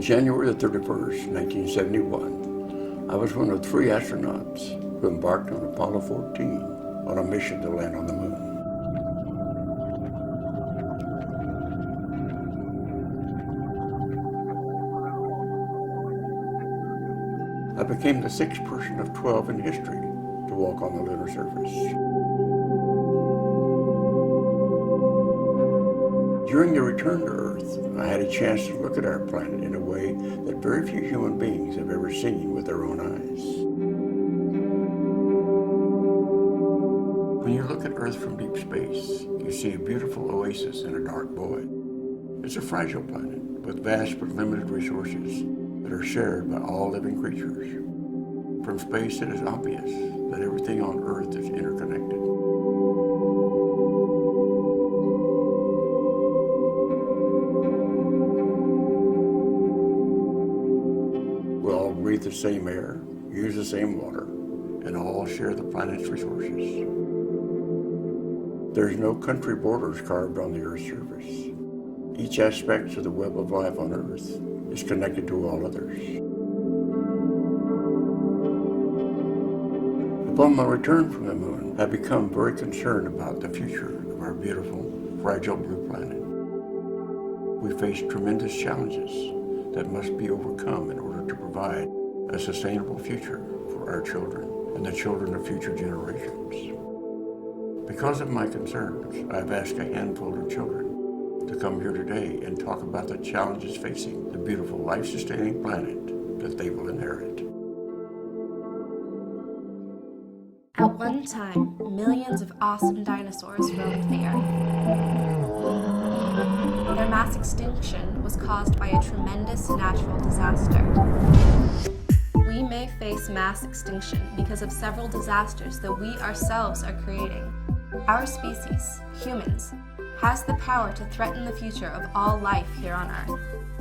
January the 31st, 1971, I was one of 3 astronauts who embarked on Apollo 14 on a mission to land on the moon. I became the 6th person of 12 in history to walk on the lunar surface. During the return to Earth, I had a chance to look at our planet in a way that very few human beings have ever seen with their own eyes. When you look at Earth from deep space, you see a beautiful oasis in a dark void. It's a fragile planet with vast but limited resources that are shared by all living creatures. From space, it is obvious that everything on Earth is interconnected. We all breathe the same air, use the same water, and all share the planet's resources. There's no country borders carved on the Earth's surface. Each aspect of the web of life on Earth is connected to all others. Upon my return from the moon, I've become very concerned about the future of our beautiful, fragile blue planet. We face tremendous challenges that must be overcome in order to provide a sustainable future for our children and the children of future generations. Because of my concerns, I've asked a handful of children to come here today and talk about the challenges facing the beautiful life-sustaining planet that they will inherit. At one time, millions of awesome dinosaurs roamed the earth. Their mass extinction was caused by a tremendous natural disaster. We may face mass extinction because of several disasters that we ourselves are creating. Our species, humans, has the power to threaten the future of all life here on Earth.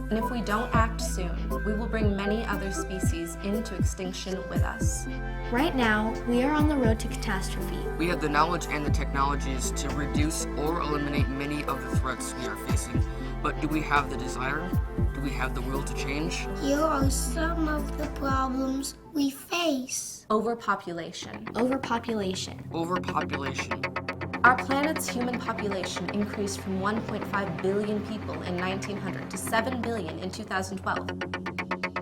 And if we don't act soon, we will bring many other species into extinction with us. Right now, we are on the road to catastrophe. We have the knowledge and the technologies to reduce or eliminate many of the threats we are facing. But do we have the desire? Do we have the will to change? Here are some of the problems we face. Overpopulation. Overpopulation. Overpopulation. Our planet's human population increased from 1.5 billion people in 1900 to 7 billion in 2012.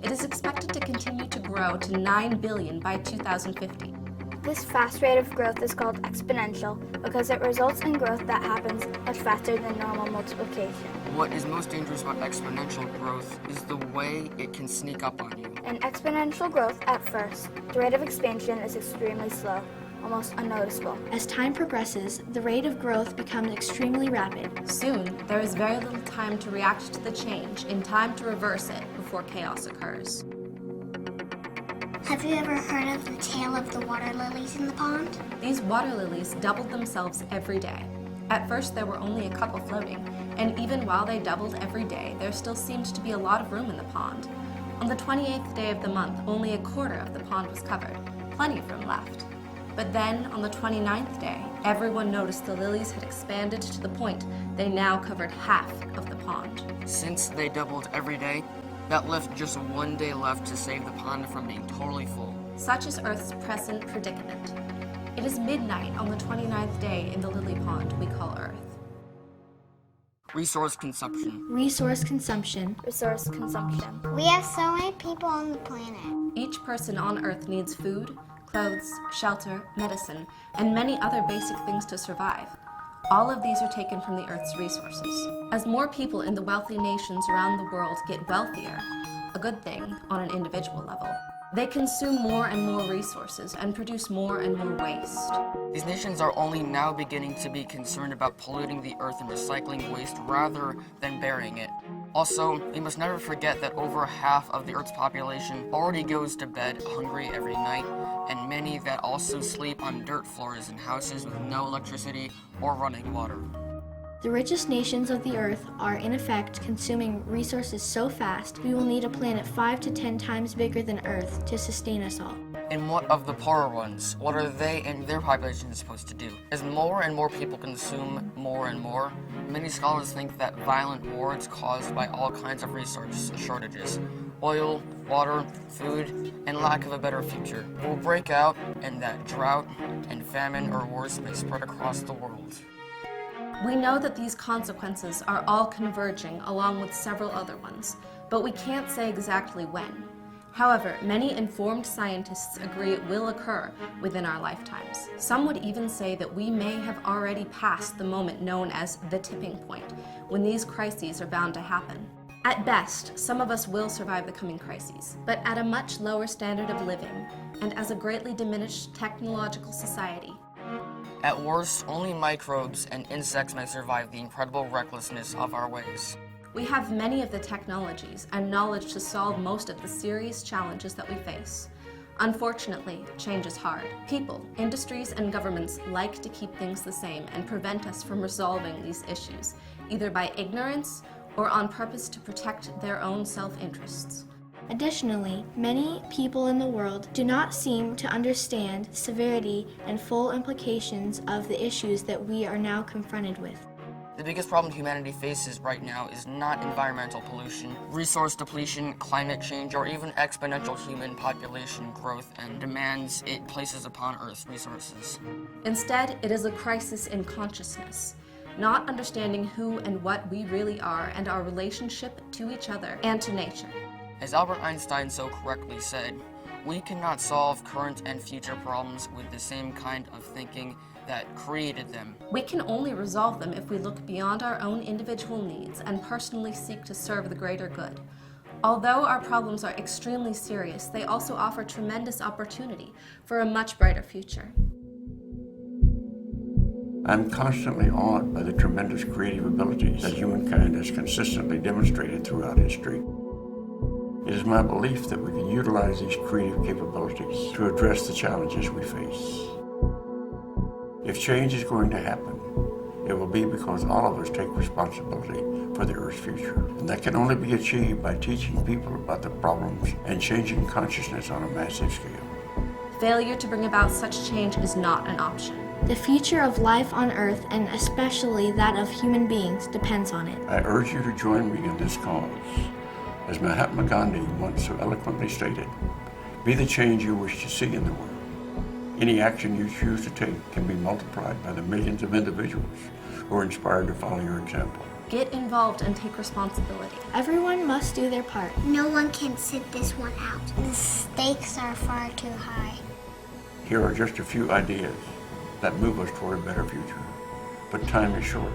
It is expected to continue to grow to 9 billion by 2050. This fast rate of growth is called exponential because it results in growth that happens much faster than normal multiplication. What is most dangerous about exponential growth is the way it can sneak up on you. In exponential growth, at first, the rate of expansion is extremely slow, almost unnoticeable. As time progresses, the rate of growth becomes extremely rapid. Soon, there is very little time to react to the change in time to reverse it before chaos occurs. Have you ever heard of the tale of the water lilies in the pond? These water lilies doubled themselves every day. At first, there were only a couple floating, and even while they doubled every day, there still seemed to be a lot of room in the pond. On the 28th day of the month, only a quarter of the pond was covered, plenty of room left. But then, on the 29th day, everyone noticed the lilies had expanded to the point they now covered half of the pond. Since they doubled every day, that left just 1 day left to save the pond from being totally full. Such is Earth's present predicament. It is midnight on the 29th day in the lily pond we call Earth. Resource consumption. Resource consumption. Resource consumption. We have so many people on the planet. Each person on Earth needs food, clothes, shelter, medicine, and many other basic things to survive. All of these are taken from the Earth's resources. As more people in the wealthy nations around the world get wealthier, a good thing on an individual level, they consume more and more resources and produce more and more waste. These nations are only now beginning to be concerned about polluting the earth and recycling waste rather than burying it. Also, we must never forget that over half of the Earth's population already goes to bed hungry every night, and many that also sleep on dirt floors in houses with no electricity or running water. The richest nations of the Earth are, in effect, consuming resources so fast we will need a planet 5 to 10 times bigger than Earth to sustain us all. And what of the poorer ones? What are they and their populations supposed to do? As more and more people consume more and more, many scholars think that violent wars caused by all kinds of resource shortages, oil, water, food, and lack of a better future, will break out, and that drought and famine or worse may spread across the world. We know that these consequences are all converging along with several other ones, but we can't say exactly when. However, many informed scientists agree it will occur within our lifetimes. Some would even say that we may have already passed the moment known as the tipping point, when these crises are bound to happen. At best, some of us will survive the coming crises, but at a much lower standard of living, and as a greatly diminished technological society. At worst, only microbes and insects may survive the incredible recklessness of our ways. We have many of the technologies and knowledge to solve most of the serious challenges that we face. Unfortunately, change is hard. People, industries, and governments like to keep things the same and prevent us from resolving these issues, either by ignorance or on purpose to protect their own self-interests. Additionally, many people in the world do not seem to understand the severity and full implications of the issues that we are now confronted with. The biggest problem humanity faces right now is not environmental pollution, resource depletion, climate change, or even exponential human population growth and demands it places upon Earth's resources. Instead, it is a crisis in consciousness, not understanding who and what we really are and our relationship to each other and to nature. As Albert Einstein so correctly said, we cannot solve current and future problems with the same kind of thinking that created them. We can only resolve them if we look beyond our own individual needs and personally seek to serve the greater good. Although our problems are extremely serious, they also offer tremendous opportunity for a much brighter future. I'm constantly awed by the tremendous creative abilities that humankind has consistently demonstrated throughout history. It is my belief that we can utilize these creative capabilities to address the challenges we face. If change is going to happen, it will be because all of us take responsibility for the Earth's future. And that can only be achieved by teaching people about the problems and changing consciousness on a massive scale. Failure to bring about such change is not an option. The future of life on Earth, and especially that of human beings, depends on it. I urge you to join me in this cause. As Mahatma Gandhi once so eloquently stated, be the change you wish to see in the world. Any action you choose to take can be multiplied by the millions of individuals who are inspired to follow your example. Get involved and take responsibility. Everyone must do their part. No one can sit this one out. The stakes are far too high. Here are just a few ideas that move us toward a better future. But time is short,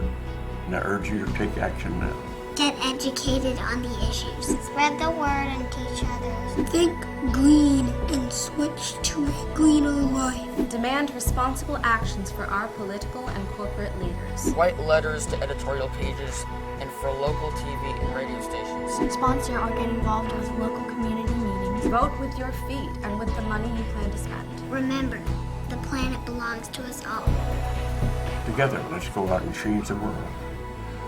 and I urge you to take action now. Get educated on the issues. Spread the word and teach others. Think green and switch to a greener life. Demand responsible actions for our political and corporate leaders. Write letters to editorial pages and for local TV and radio stations. Sponsor or get involved with local community meetings. Vote with your feet and with the money you plan to spend. Remember, the planet belongs to us all. Together, let's go out and change the world.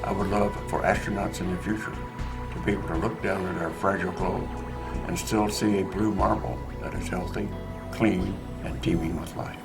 I would love for astronauts in the future to be able to look down at our fragile globe and still see a blue marble that is healthy, clean, and teeming with life.